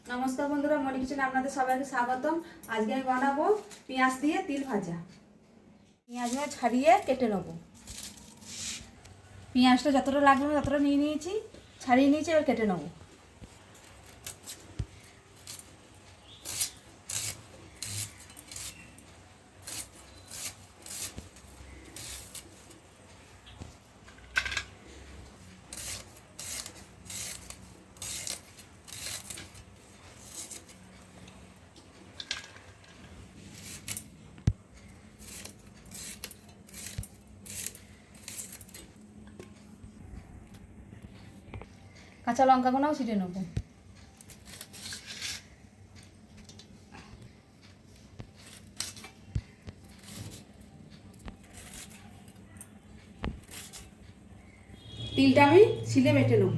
নমস্কার বন্ধুরা, মনি কিচেনে আপনাদের সবাইকে স্বাগতম। আজকে আমি বানাবো পেঁয়াজ দিয়ে তিল ভাজা। পেঁয়াজ ছাড়িয়ে কেটে নেব। পেঁয়াজটা যতটা লাগবে ততটা নিয়ে নিয়েছি, ছাড়িয়ে নিয়েছি, এবার কেটে নেব। কাঁচা লঙ্কাগুলোও ছিটে নেব। তিলটা আমি শিলে বেটে নেব।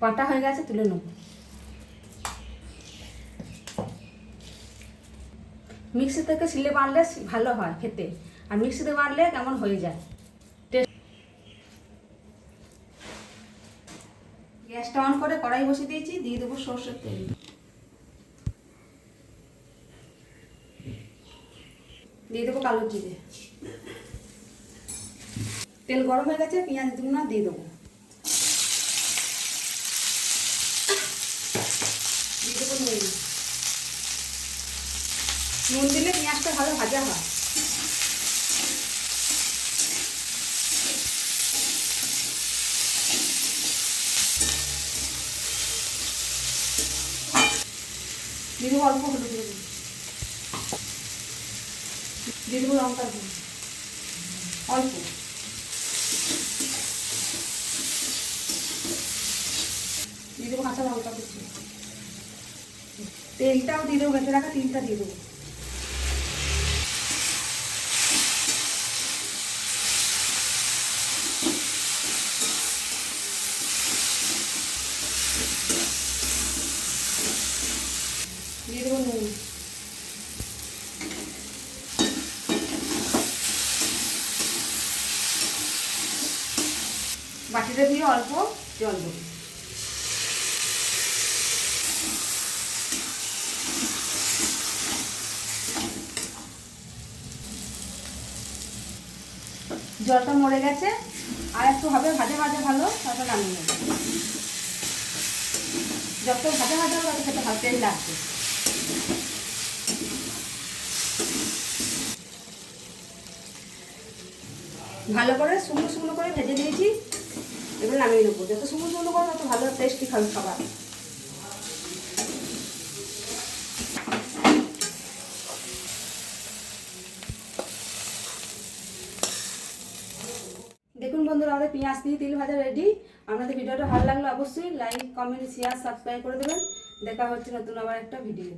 পাটা হয়ে গেছে, তুলে নেব। মিক্সি থেকে শিলে বানলে ভালো হয় খেতে, আর মিক্সিতে বানলে কেমন হয়ে যায়। গ্যাসটা অন করে কড়াই বসিয়ে দিয়েছি, দিয়ে দেবো সর্ষের তেল। দিয়ে দেবো কালো জিরে। তেল গরম হয়ে গেছে, পেঁয়াজ দুটো দিয়ে দেবো। দিয়ে দেবো নুন। নুন দিলে পেঁয়াজটা ভালো ভাজা হয়। দিয়ে দেবো অল্প হলুদ গুঁড়ো, দিয়ে দেবো লঙ্কার গুঁড়ো অল্প, দিয়ে দেবো কাঁচা লঙ্কা কুচি। তেলটাও দিয়ে দেবো, বেটে রাখা তিলটা দিয়ে দেবো। দিয়ে দেবো নুন। বাটিটা দিয়ে অল্প জল দেবো। জলটা মরে গেছে, আর একটু হবে ভাজা ভাজা ভালো, তারপর নামিয়ে নেব। যত ভাজা ভাজা হবে তত খেতে ভাজতেই লাগবে। ভালো করে শুকনো শুকনো করে ভেজে নিয়েছি, এবার নামিয়ে নেবো। যত শুকনো শুকনো করো তত ভালো টেস্টি খাবে খাবার। দেখুন বন্ধুরা, আমাদের পেঁয়াজ দিয়ে তিল ভাজা রেডি। আপনাদের ভিডিওটা ভালো লাগলে অবশ্যই লাইক, কমেন্ট, শেয়ার, সাবস্ক্রাইব করে দেবেন। দেখা হচ্ছে নতুন আবার একটা ভিডিওতে।